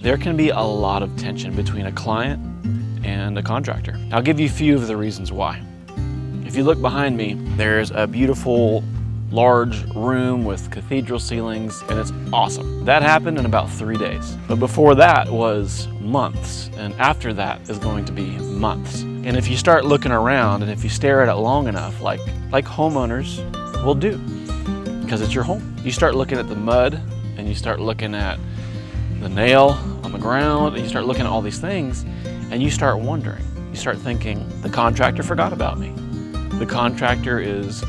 there can be a lot of tension between a client and a contractor. I'll give you a few of the reasons why. If you look behind me, there's a beautiful large room with cathedral ceilings, and it's awesome. That happened in about 3 days. But before that was months, and after that is going to be months. And if you start looking around and if you stare at it long enough, like homeowners will do, because it's your home, you start looking at the mud, and you start looking at the nail on the ground, and you start looking at all these things, and you start wondering. You start thinking, the contractor forgot about me. The contractor is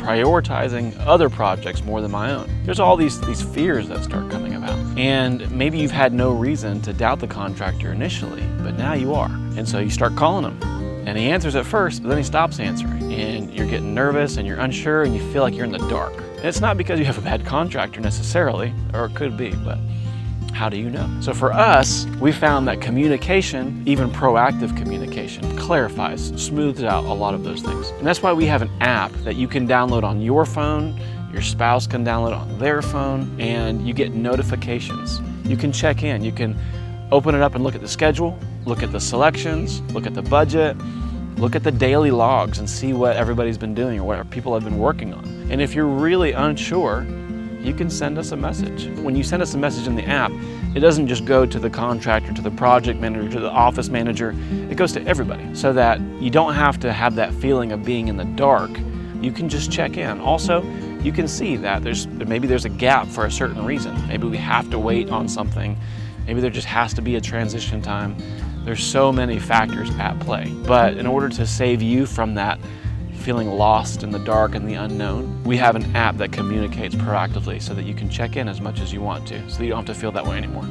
prioritizing other projects more than my own. There's all these fears that start coming about. And maybe you've had no reason to doubt the contractor initially, but now you are. And so you start calling him. And he answers at first, but then he stops answering. And you're getting nervous and you're unsure and you feel like you're in the dark. And it's not because you have a bad contractor necessarily, or it could be, but how do you know? So for us, we found that communication, even proactive communication, clarifies, smooths out a lot of those things. And that's why we have an app that you can download on your phone, your spouse can download on their phone, and you get notifications. You can check in, you can open it up and look at the schedule, look at the selections, look at the budget, look at the daily logs and see what everybody's been doing or what people have been working on. And if you're really unsure, you can send us a message. When you send us a message in the app, it doesn't just go to the contractor, to the project manager, to the office manager. It goes to everybody, so that you don't have to have that feeling of being in the dark. You can just check in. Also, you can see that maybe there's a gap for a certain reason. Maybe we have to wait on something. Maybe there just has to be a transition time. There's so many factors at play. But in order to save you from that feeling lost in the dark and the unknown, we have an app that communicates proactively so that you can check in as much as you want to, so that you don't have to feel that way anymore.